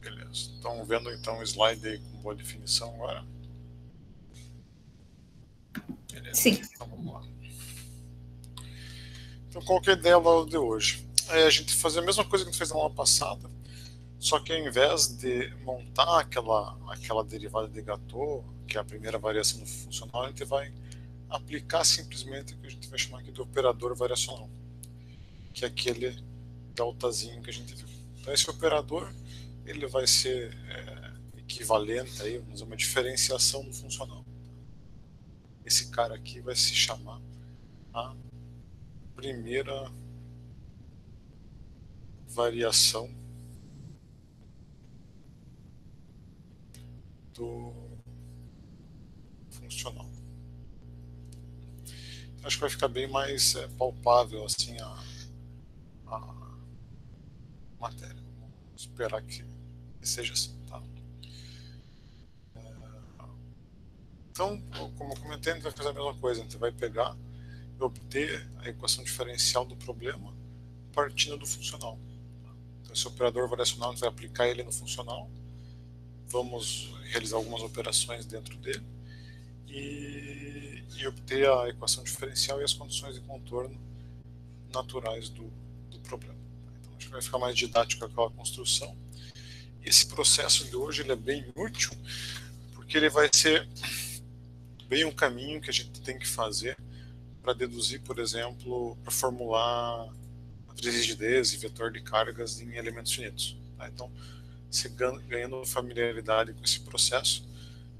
Beleza. Estão vendo então o slide aí com boa definição agora? Beleza. Sim. Então vamos lá. Então qual que é a ideia da aula de hoje? É a gente fazer a mesma coisa que a gente fez na aula passada, só que ao invés de montar aquela derivada de Gaussian, que é a primeira variação do funcional, a gente vai aplicar simplesmente o que a gente vai chamar aqui de operador variacional, que é aquele deltazinho que a gente viu. Então esse operador ele vai ser equivalente aí, vamos dizer, uma diferenciação do funcional. Esse cara aqui vai se chamar a primeira variação do funcional. Acho que vai ficar bem mais palpável assim a matéria. Vamos esperar que seja assim, tá? Então, como eu comentei, a gente vai fazer a mesma coisa. A gente vai pegar e obter a equação diferencial do problema partindo do funcional. Então, esse operador variacional, a gente vai aplicar ele no funcional. Vamos realizar algumas operações dentro dele e obter a equação diferencial e as condições de contorno naturais do problema. Então, acho que vai ficar mais didático aquela construção. E esse processo de hoje ele é bem útil, porque ele vai ser bem um caminho que a gente tem que fazer para deduzir, por exemplo, para formular matriz de rigidez e vetor de cargas em elementos finitos. Tá? Então, você ganhando familiaridade com esse processo,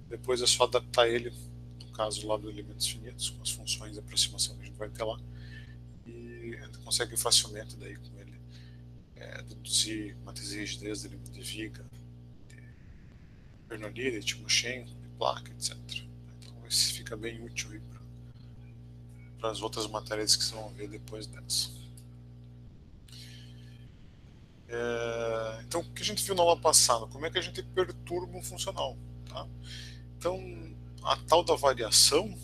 depois é só adaptar ele, no caso lá dos elementos finitos, com as funções de aproximação que a gente vai ter lá, e a gente consegue facilmente daí com ele deduzir matriz de rigidez de elemento de viga, de Bernoulli, de Timoshenko, de placa, etc. Então, isso fica bem útil aí para as outras matérias que vocês vão ver depois dessa. Então, o que a gente viu na aula passada? Como é que a gente perturba um funcional? Tá? Então, a tal da variação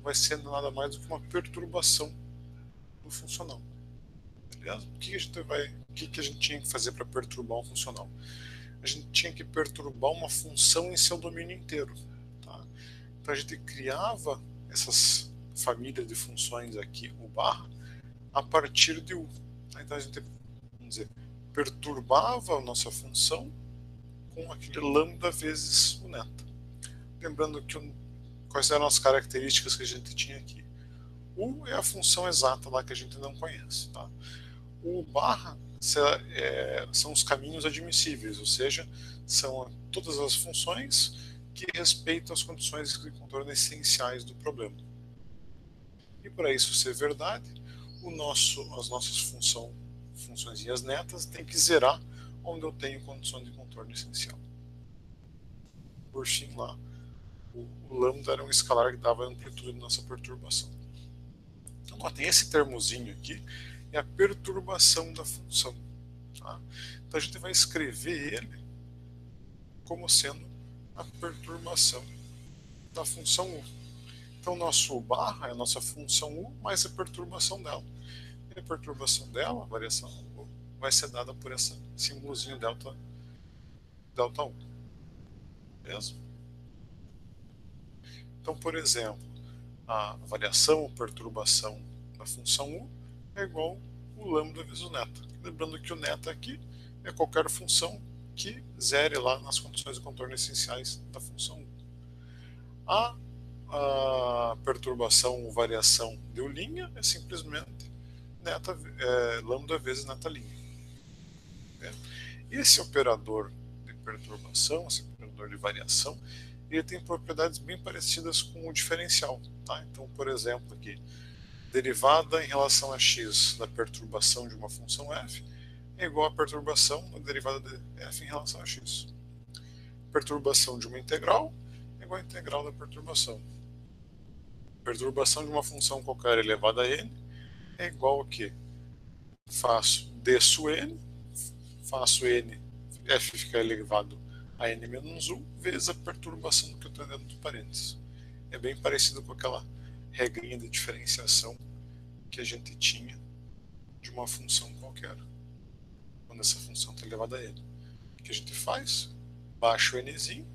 vai ser nada mais do que uma perturbação do funcional. Beleza? O que a gente tinha que fazer para perturbar um funcional? A gente tinha que perturbar uma função em seu domínio inteiro. Tá? Então, a gente criava essas famílias de funções aqui, U barra, a partir de U. Tá? Então, a gente, vamos dizer, perturbava a nossa função com aquele lambda vezes o neta. Lembrando que quais eram as características que a gente tinha aqui. U é a função exata lá que a gente não conhece. Tá? O barra são os caminhos admissíveis, ou seja, são todas as funções que respeitam as condições de contorno essenciais do problema. E para isso ser verdade, as nossas funções netas têm que zerar onde eu tenho condição de contorno essencial. Por fim, lá, o lambda era um escalar que dava a amplitude da nossa perturbação. Então, ó, tem esse termozinho aqui, é a perturbação da função. Tá? Então, a gente vai escrever ele como sendo a perturbação da função U. Então, nosso U barra é a nossa função U mais a perturbação dela. E a perturbação dela, a variação U, vai ser dada por esse símbolozinho delta 1. Beleza? Então, por exemplo, a variação ou perturbação da função U é igual o lambda vezes o neta. Lembrando que o neta aqui é qualquer função que zere lá nas condições de contorno essenciais da função U. A perturbação ou variação de U' é simplesmente lambda vezes neta'. Esse operador de perturbação, esse operador de variação, ele tem propriedades bem parecidas com o diferencial. Tá? Então, por exemplo, aqui, derivada em relação a x da perturbação de uma função f é igual à perturbação da derivada de f em relação a x. Perturbação de uma integral é igual à integral da perturbação. Perturbação de uma função qualquer elevada a n é igual a quê? Faço desço n, faço n, f fica elevado a n menos 1, vezes a perturbação que eu estou dentro do parênteses. É bem parecido com aquela regrinha de diferenciação que a gente tinha de uma função qualquer, quando essa função está elevada a n. O que a gente faz? Baixa o nzinho,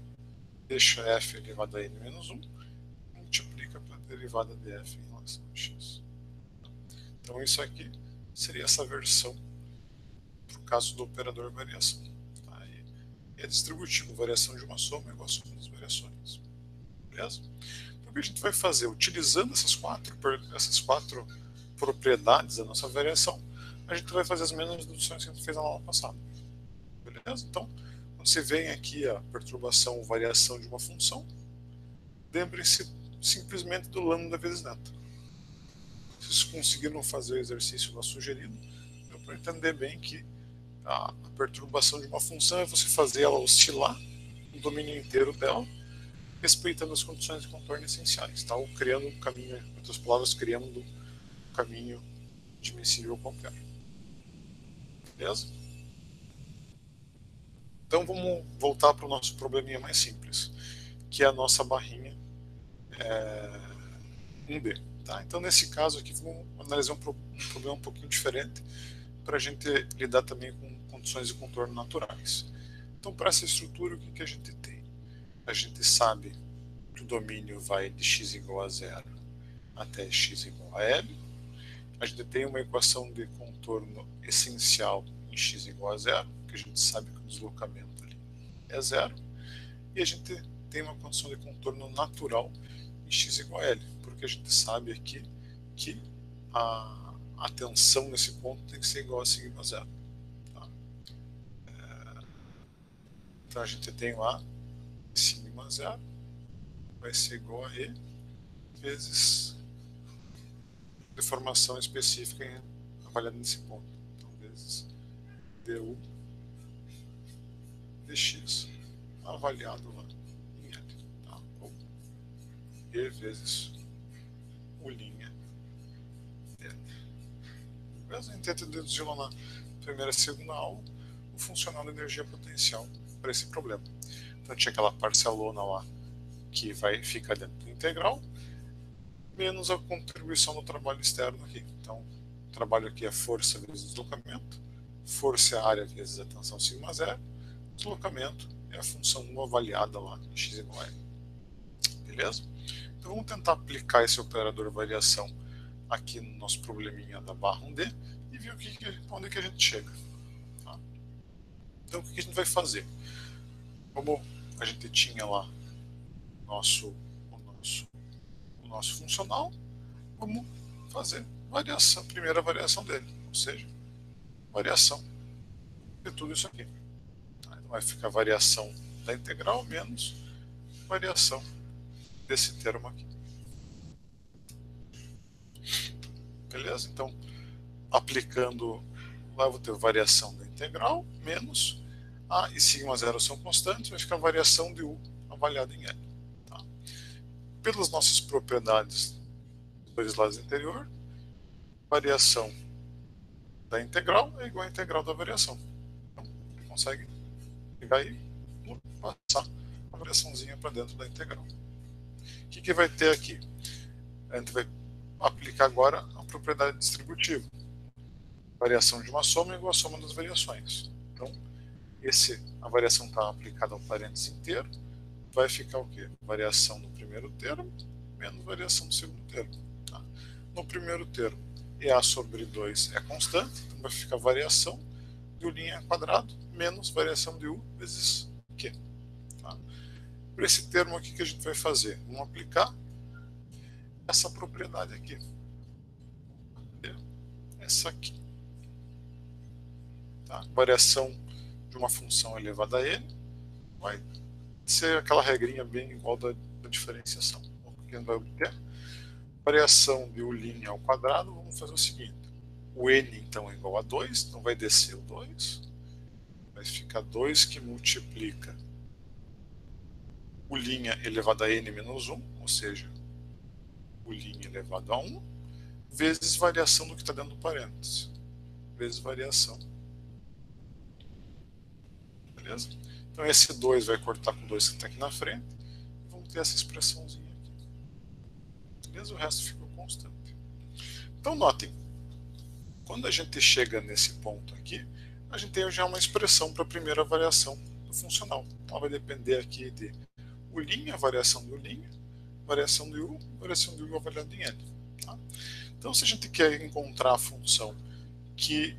deixa f elevado a n menos 1, multiplica pela derivada de f em relação a x. Então isso aqui seria essa versão para o caso do operador variação. Tá? E é distributivo, variação de uma soma igual a soma das variações. Beleza? Então o que a gente vai fazer? Utilizando essas quatro propriedades da nossa variação, a gente vai fazer as mesmas deduções que a gente fez na aula passada. Beleza? Então, quando você vem aqui a perturbação ou variação de uma função, lembre-se simplesmente do lambda vezes neta. Se vocês conseguiram fazer o exercício lá sugerido, deu para entender bem que a perturbação de uma função é você fazer ela oscilar no domínio inteiro dela, respeitando as condições de contorno essenciais, tá? Ou criando um caminho, em outras palavras, criando um caminho admissível qualquer. Beleza? Então vamos voltar para o nosso probleminha mais simples, que é a nossa barrinha 1D. Tá? Então nesse caso aqui vamos analisar um problema um pouquinho diferente para a gente lidar também com condições de contorno naturais. Então para essa estrutura o que a gente tem? A gente sabe que o domínio vai de x igual a 0 até x igual a L. A gente tem uma equação de contorno essencial em x igual a 0, que a gente sabe que o deslocamento ali é 0. E a gente tem uma condição de contorno natural em x igual a L, porque a gente sabe aqui que a tensão nesse ponto tem que ser igual a sigma 0. Tá? Então a gente tem lá sigma 0 vai ser igual a E vezes deformação específica avaliada nesse ponto. Então, vezes du dx avaliado lá em L. Tá? Ou E vezes o linha dele. Beleza? A gente tenta deduzir lá na primeira e segunda aula o funcional da energia potencial para esse problema. Então tinha aquela parcelona lá que vai ficar dentro do integral, menos a contribuição do trabalho externo aqui. Então, o trabalho aqui é força vezes deslocamento, força é a área vezes a tensão sigma 0, deslocamento é a função 1 avaliada lá em x igual a L. Beleza? Então, vamos tentar aplicar esse operador variação aqui no nosso probleminha da barra 1D e ver onde que a gente chega. Tá? Então, o que a gente vai fazer? Como a gente tinha lá o nosso funcional, vamos fazer variação, primeira variação dele, ou seja, variação de tudo isso aqui. Tá? Então vai ficar variação da integral menos variação desse termo aqui. Beleza? Então, aplicando lá eu vou ter variação da integral menos A e sigma 0 são constantes, vai ficar a variação de U avaliada em L. Pelas nossas propriedades dos dois lados anterior, variação da integral é igual à integral da variação. Então, ele consegue pegar aí e passar a variaçãozinha para dentro da integral. O que vai ter aqui? A gente vai aplicar agora a propriedade distributiva. Variação de uma soma é igual à soma das variações. Então, a variação está aplicada ao parênteses inteiro. Vai ficar o quê? Variação no primeiro termo menos variação no segundo termo. Tá? No primeiro termo, EA sobre 2 é constante, então vai ficar variação de U' quadrado menos variação de U vezes Q. Tá? Para esse termo aqui que a gente vai fazer? Vamos aplicar essa propriedade aqui. Essa aqui. Tá? Variação de uma função elevada a N vai ser aquela regrinha bem igual da diferenciação. O que a gente vai obter? Variação de U' ao quadrado, vamos fazer o seguinte. O N, então, é igual a 2, então vai descer o 2. Vai ficar 2 que multiplica U' elevado a N menos 1, ou seja, U' elevado a 1, vezes variação do que está dentro do parênteses. Vezes variação. Beleza? Então esse 2 vai cortar com o 2 que está aqui na frente. E vamos ter essa expressãozinha aqui. Beleza? O resto ficou constante. Então notem, quando a gente chega nesse ponto aqui, a gente tem já uma expressão para a primeira variação do funcional. Então, vai depender aqui de U', a variação do U', variação de U, variação de U avaliada em L. Tá? Então, se a gente quer encontrar a função que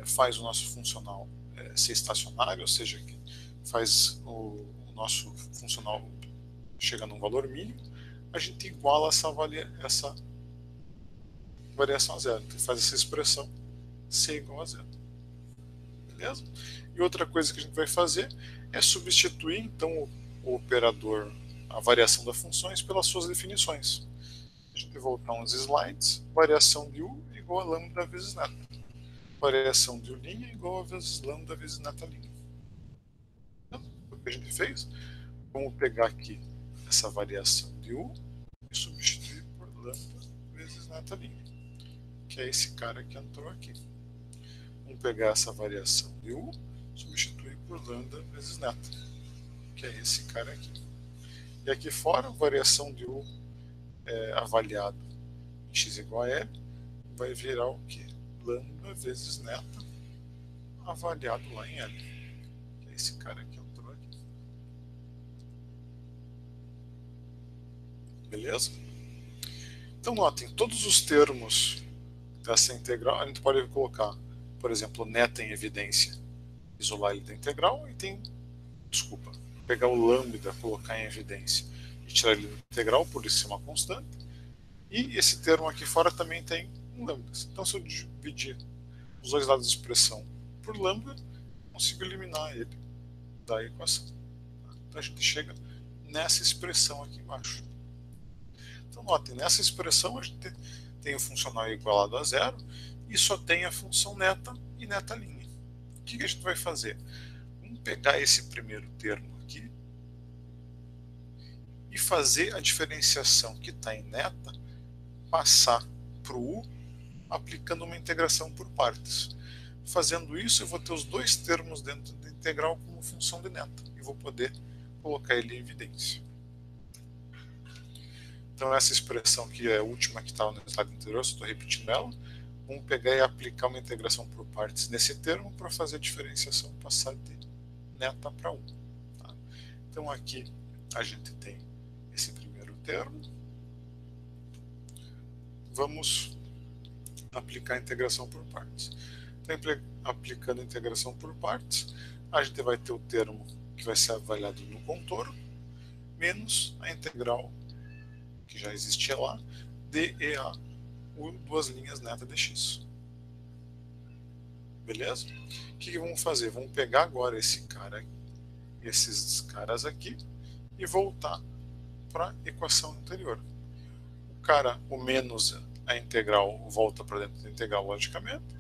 faz o nosso funcional ser estacionário, ou seja, que faz o nosso funcional chegar num valor mínimo, a gente iguala essa variação a zero. Então, faz essa expressão C igual a zero. Beleza? E outra coisa que a gente vai fazer é substituir, então, o operador, a variação das funções, pelas suas definições. A gente vai voltar uns slides, variação de U igual a lambda vezes neta. Variação de U' igual a vezes lambda vezes neta linha. Então, o que a gente fez? Vamos pegar aqui essa variação de U e substituir por lambda vezes neta linha, que é esse cara que entrou aqui. Vamos pegar essa variação de U, substituir por lambda vezes neta, que é esse cara aqui. E aqui fora, a variação de U avaliado em x igual a L vai virar o quê? Lambda vezes neta avaliado lá em L, que é esse cara que entrou aqui. Beleza? Então notem, todos os termos dessa integral, a gente pode colocar, por exemplo, neta em evidência, isolar ele da integral, e pegar o lambda, colocar em evidência e tirar ele da integral, por isso ser uma constante. E esse termo aqui fora também tem um lambda. Então, se eu dividir os dois lados da expressão por lambda, consigo eliminar ele da equação. Então, a gente chega nessa expressão aqui embaixo. Então, notem, nessa expressão a gente tem o funcional igualado a zero e só tem a função neta e neta linha. O que a gente vai fazer? Vamos pegar esse primeiro termo aqui e fazer a diferenciação que está em neta passar para o U aplicando uma integração por partes. Fazendo isso, eu vou ter os dois termos dentro da integral como função de neta e vou poder colocar ele em evidência. Então, essa expressão que é a última que estava no slide anterior, estou repetindo ela. Vamos pegar e aplicar uma integração por partes nesse termo para fazer a diferenciação passar de neta para 1. Tá? Então, aqui a gente tem esse primeiro termo. Vamos aplicar a integração por partes. Então, aplicando a integração por partes, a gente vai ter o termo que vai ser avaliado no contorno, menos a integral que já existia lá, de EA, duas linhas neta de x. Beleza? O que vamos fazer? Vamos pegar agora esses caras aqui e voltar para a equação anterior. O menos a integral volta para dentro da integral logicamente,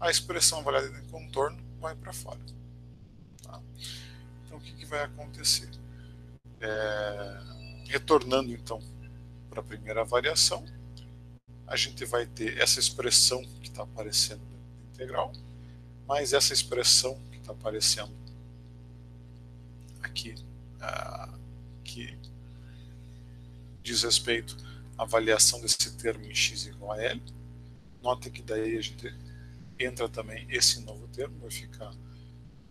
a expressão avaliada em contorno vai para fora. Tá? Então o que vai acontecer? Retornando então para a primeira variação, a gente vai ter essa expressão que está aparecendo na integral, mais essa expressão que está aparecendo aqui, que diz respeito à avaliação desse termo em x igual a L. Nota que daí a gente entra também esse novo termo, vai ficar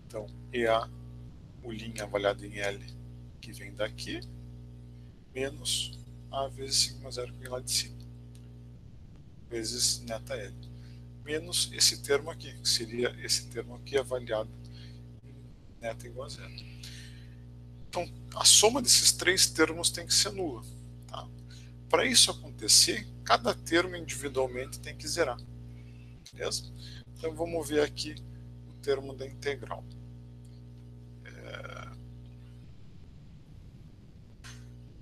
então EA, o linha avaliado em L, que vem daqui, menos A vezes sigma zero que vem lá de cima, vezes neta L, menos esse termo aqui, que seria esse termo aqui avaliado em neta igual a zero. Então, a soma desses três termos tem que ser nula. Tá? Para isso acontecer, cada termo individualmente tem que zerar. Beleza? Então, vamos ver aqui o termo da integral.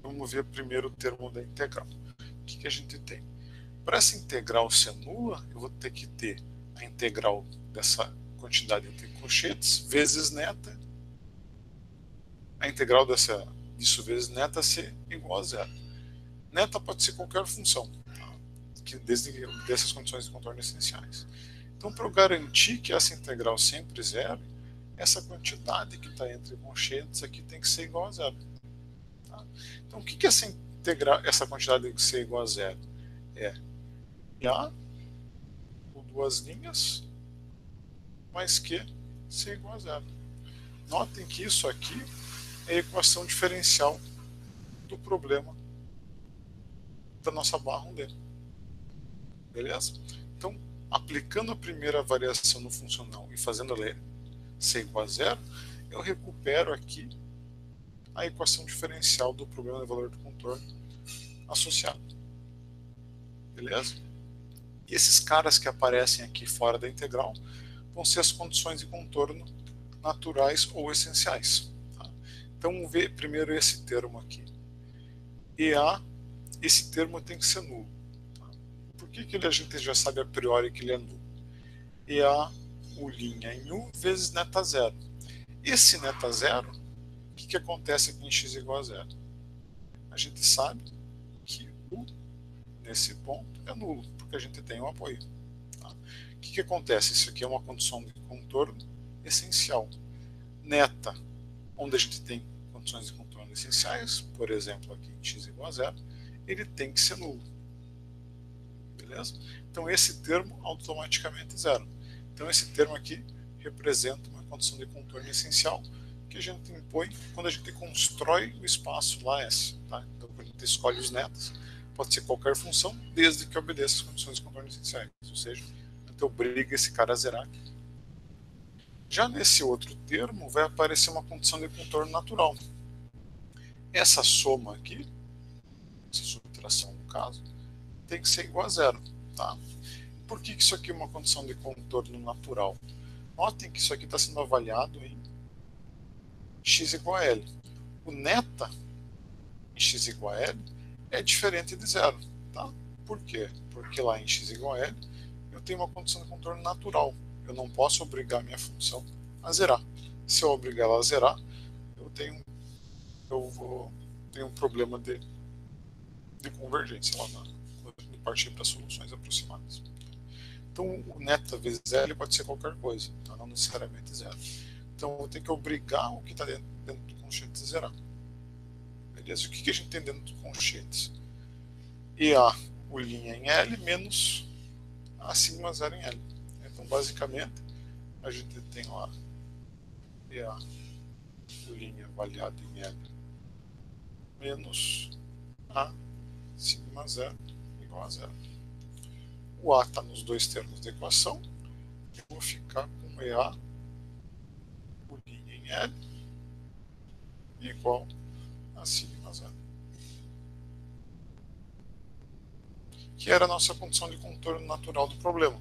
Vamos ver primeiro o termo da integral. O que a gente tem? Para essa integral ser nula, eu vou ter que ter a integral dessa quantidade entre colchetes vezes neta, a integral disso vezes neta ser igual a zero. Neta pode ser qualquer função, tá? Desde dessas condições de contorno essenciais. Então, para eu garantir que essa integral sempre zero, essa quantidade que está entre colchetes aqui tem que ser igual a zero. Tá? Então, o que essa quantidade tem que ser igual a zero? É A, por duas linhas, mais Q ser igual a zero. Notem que isso aqui é a equação diferencial do problema da nossa barra 1D. Beleza? Então, aplicando a primeira variação no funcional e fazendo ela ser igual a zero, eu recupero aqui a equação diferencial do problema de valor do contorno associado. Beleza? E esses caras que aparecem aqui fora da integral vão ser as condições de contorno naturais ou essenciais. Tá? Então vamos ver primeiro esse termo aqui. EA, esse termo tem que ser nulo. Tá? Por que a gente já sabe a priori que ele é nulo? EA, U' em U vezes neta zero. Esse neta zero, o que acontece aqui em x igual a zero? A gente sabe que U nesse ponto é nulo, porque a gente tem um apoio. Tá? O que acontece? Isso aqui é uma condição de contorno essencial. Neta, onde a gente tem condições de contorno essenciais, por exemplo, aqui em x igual a zero, ele tem que ser nulo. Beleza? Então esse termo automaticamente é zero. Então esse termo aqui representa uma condição de contorno essencial que a gente impõe quando a gente constrói o espaço lá S. Tá? Então quando a gente escolhe os netas, pode ser qualquer função, desde que obedeça as condições de contorno essenciais. Ou seja, a gente obriga esse cara a zerar aqui. Já nesse outro termo, vai aparecer uma condição de contorno natural. Essa soma aqui, essa subtração no caso, tem que ser igual a zero. Tá? Por que isso aqui é uma condição de contorno natural? Notem que isso aqui está sendo avaliado em x igual a L. O neta em x igual a L é diferente de zero. Tá? Por quê? Porque lá em x igual a L eu tenho uma condição de contorno natural. Eu não posso obrigar minha função a zerar. Se eu obrigar ela a zerar, eu tenho um problema de convergência lá de partir para soluções aproximadas. Então, o neta vezes L pode ser qualquer coisa, tá? Não necessariamente zero. Então, eu tenho que obrigar o que está dentro do conchetes a zerar. Beleza? O que a gente tem dentro do conchetes? EA, U' em L, menos A sigma zero em L. Então, basicamente, a gente tem lá EA, U' avaliado em L, menos A sigma zero igual a zero. O A está nos dois termos da equação. Eu vou ficar com EA, U' em L, igual a sigma zero. Que era a nossa condição de contorno natural do problema.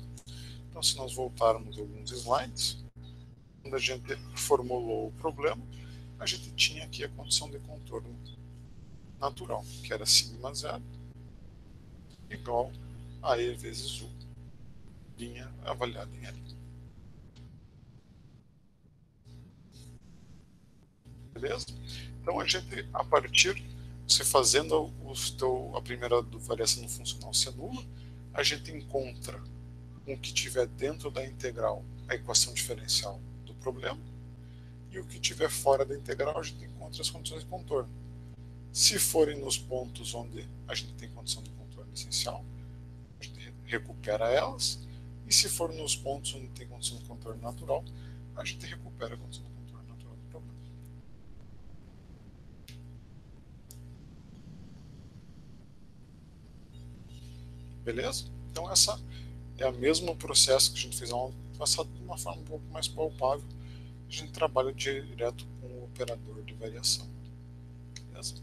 Então, se nós voltarmos alguns slides, quando a gente formulou o problema, a gente tinha aqui a condição de contorno natural, que era sigma zero igual a E vezes U, linha avaliada em L. Beleza? Então, a gente, a partir, você fazendo a primeira variação no funcional ser nula, a gente encontra o que tiver dentro da integral, a equação diferencial do problema, e o que tiver fora da integral, a gente encontra as condições de contorno. Se forem nos pontos onde a gente tem condição de contorno essencial, a gente recupera elas, e se for nos pontos onde tem condição de contorno natural, a gente recupera a condição de contorno natural do problema. Beleza? Então essa é o mesmo processo que a gente fez no ano passado, de uma forma um pouco mais palpável. A gente trabalha direto com o operador de variação. Beleza?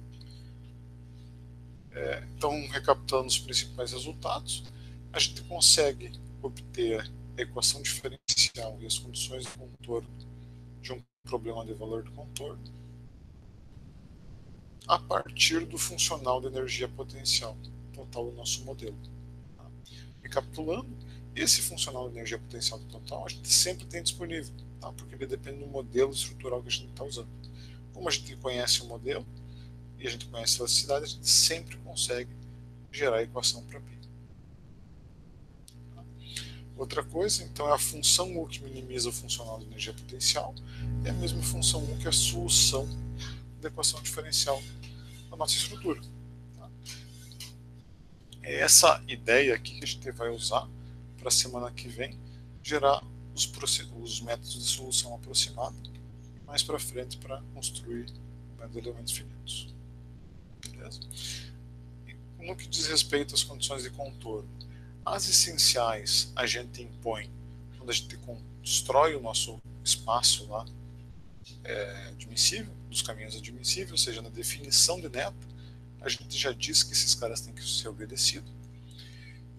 Então, recapitulando os principais resultados, a gente consegue obter a equação diferencial e as condições de contorno de um problema de valor do contorno a partir do funcional de energia potencial total do nosso modelo. Tá? Recapitulando, esse funcional de energia potencial total a gente sempre tem disponível, tá? Porque ele depende do modelo estrutural que a gente está usando. Como a gente conhece o modelo e a gente conhece a elasticidade, a gente sempre consegue gerar a equação para π. Outra coisa, então, é a função U que minimiza o funcional de energia potencial, é a mesma função U que é a solução da equação diferencial da nossa estrutura. Tá? É essa ideia aqui que a gente vai usar para a semana que vem gerar os métodos de solução aproximada mais para frente para construir elementos finitos. Beleza? E no que diz respeito às condições de contorno, as essenciais a gente impõe quando a gente constrói o nosso espaço lá admissível, dos caminhos admissíveis, ou seja, na definição de neta, a gente já diz que esses caras têm que ser obedecidos.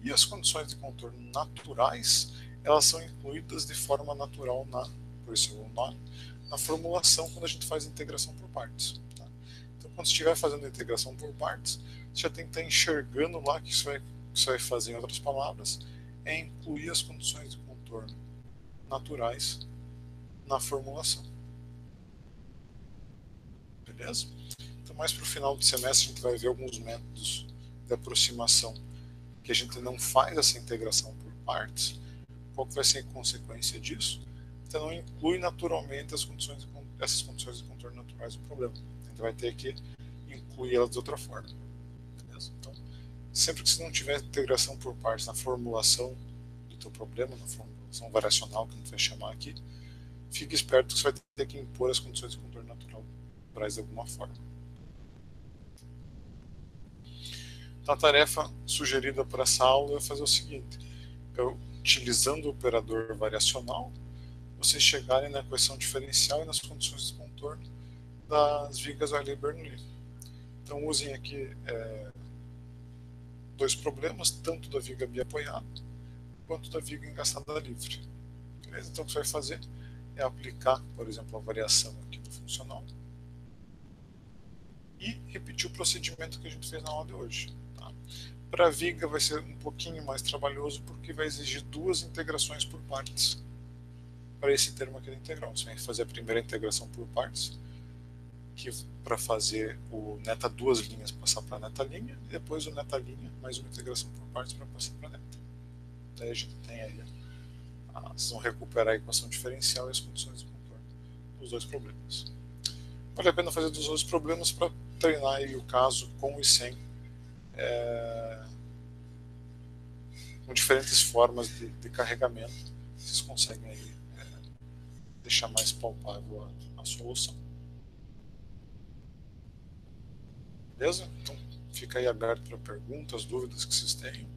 E as condições de contorno naturais, elas são incluídas de forma natural por isso o nome, na formulação quando a gente faz a integração por partes. Tá? Então, quando você estiver fazendo a integração por partes, você já tem que estar enxergando lá que você vai fazer, em outras palavras, é incluir as condições de contorno naturais na formulação. Beleza? Então, mais para o final do semestre, a gente vai ver alguns métodos de aproximação que a gente não faz essa integração por partes. Qual que vai ser a consequência disso? Então, não inclui naturalmente essas condições de contorno naturais no problema. A gente vai ter que incluir elas de outra forma. Beleza? Então, sempre que você não tiver integração por partes na formulação do teu problema, na formulação variacional, que a gente vai chamar aqui, fique esperto que você vai ter que impor as condições de contorno naturais de alguma forma. Então, a tarefa sugerida para essa aula é fazer o seguinte: utilizando o operador variacional, vocês chegarem na equação diferencial e nas condições de contorno das vigas Euler-Bernoulli. Então, usem aqui dois problemas, tanto da viga biapoiada quanto da viga engaçada livre. Beleza? Então, o que você vai fazer é aplicar, por exemplo, a variação aqui do funcional e repetir o procedimento que a gente fez na aula de hoje. Tá? Para a viga vai ser um pouquinho mais trabalhoso porque vai exigir duas integrações por partes para esse termo aqui da integral. Você vai fazer a primeira integração por partes, que para fazer o neta duas linhas passar para neta linha, e depois o neta linha mais uma integração por partes para passar para neta. Daí a gente tem aí, vocês vão recuperar a equação diferencial e as condições de contorno dos dois problemas. Vale a pena fazer dos dois problemas para treinar aí o caso com e sem, com diferentes formas de carregamento. Vocês conseguem aí deixar mais palpável a solução. Beleza? Então fica aí aberto para perguntas, dúvidas que vocês tenham.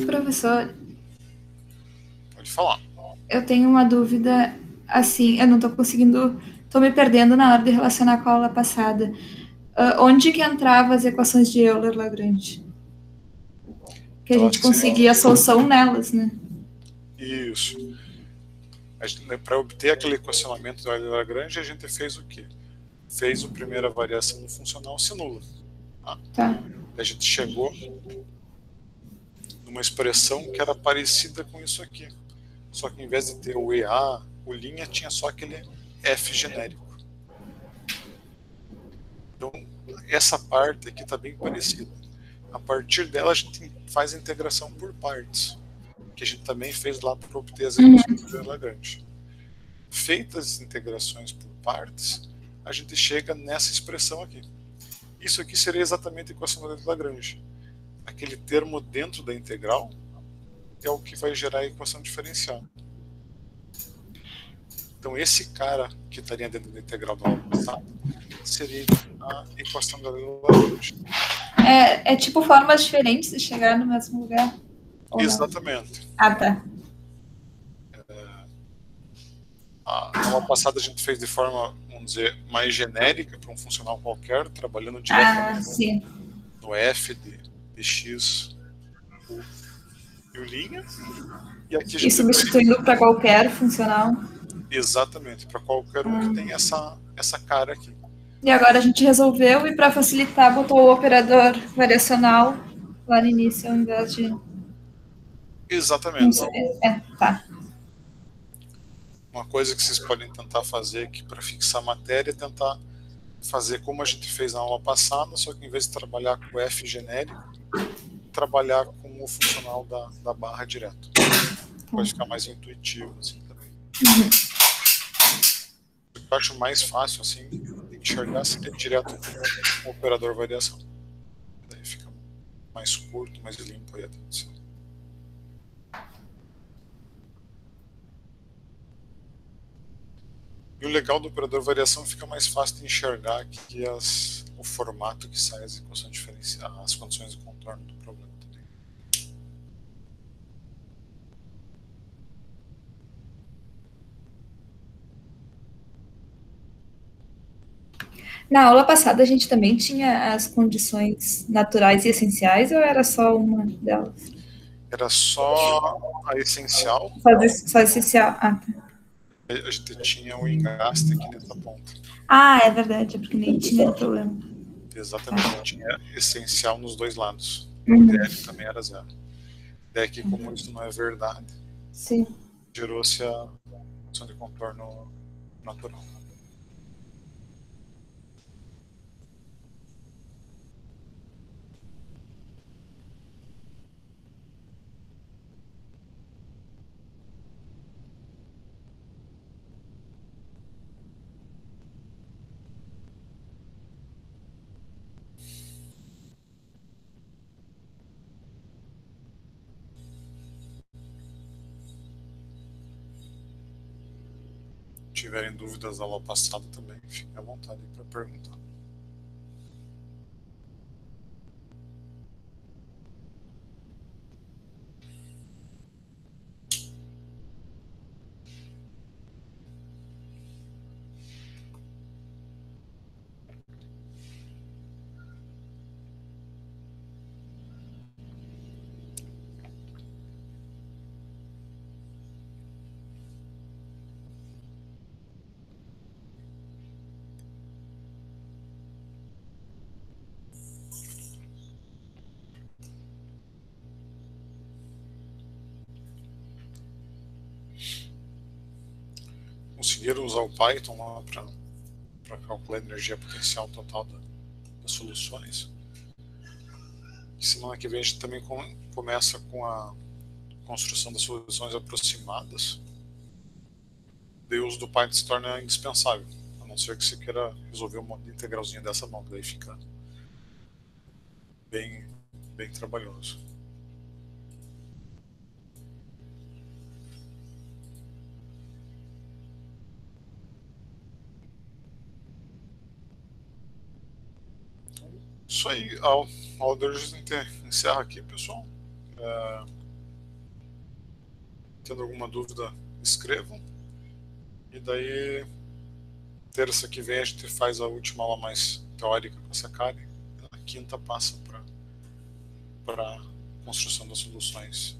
Professor, pode falar. Eu tenho uma dúvida, assim, eu não estou conseguindo, estou me perdendo na hora de relacionar com a aula passada. Onde que entravam as equações de Euler-Lagrange? Que a gente conseguia a solução nelas, né? Isso. Para obter aquele equacionamento do Euler-Lagrange, a gente fez o quê? Fez a primeira variação no funcional se nula. Tá. A gente chegou numa expressão que era parecida com isso aqui. Só que em vez de ter o EA, o linha tinha só aquele F genérico. Então, essa parte aqui está bem parecida. A partir dela, a gente faz a integração por partes, que a gente também fez lá para obter as equações do Euler-Lagrange. Feitas as integrações por partes, a gente chega nessa expressão aqui. Isso aqui seria exatamente a equação do Euler-Lagrange. Aquele termo dentro da integral é o que vai gerar a equação diferencial. Então, esse cara que estaria dentro da integral do aula passada seria a equação da Euler-Lagrange. É tipo formas diferentes de chegar no mesmo lugar? Exatamente. Ah, tá. A aula passada a gente fez de forma, vamos dizer, mais genérica para um funcional qualquer, trabalhando diretamente no F de X e o linha. E aqui a gente substituindo para qualquer funcional. Exatamente, para qualquer um que tem essa cara aqui. E agora a gente resolveu, e para facilitar, botou o operador variacional lá no início, ao invés de... Exatamente. Tá. Uma coisa que vocês podem tentar fazer aqui para fixar a matéria é tentar fazer como a gente fez na aula passada, só que em vez de trabalhar com o F genérico, trabalhar com o funcional da barra direto. Pode ficar mais intuitivo assim também. O que eu acho mais fácil assim, de enxergar seria direto com o operador variação. Daí fica mais curto, mais limpo aí a tradução. E o legal do operador variação fica mais fácil de enxergar que o formato que sai as equações diferenciais, as condições de contorno do problema também. Na aula passada a gente também tinha as condições naturais e essenciais, ou era só uma delas? Era só a essencial. Só essencial. Ah, tá. A gente tinha o engaste aqui nessa ponta. Ah, é verdade, é porque nem tinha problema. Exatamente, tinha essencial nos dois lados. O Uhum. DL também era zero. Daí aqui, como isso não é verdade, Sim. gerou-se a condição de contorno natural. Se tiverem dúvidas da aula passada também, fiquem à vontade para perguntar. Conseguiram usar o Python lá para calcular a energia potencial total das soluções? E semana que vem a gente também começa com a construção das soluções aproximadas. Daí o uso do Python se torna indispensável, a não ser que você queira resolver um monte de integralzinha dessa mão, daí fica bem trabalhoso. Isso aí, a aula de hoje a gente encerra aqui, pessoal. Tendo alguma dúvida, escrevam. E daí, terça que vem, a gente faz a última aula mais teórica com essa Karen. Na quinta passa para a construção das soluções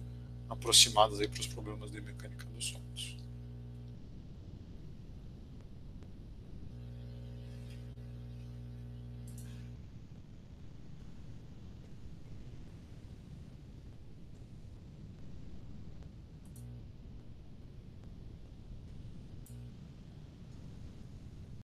aproximadas para os problemas de mecânica dos sólidos.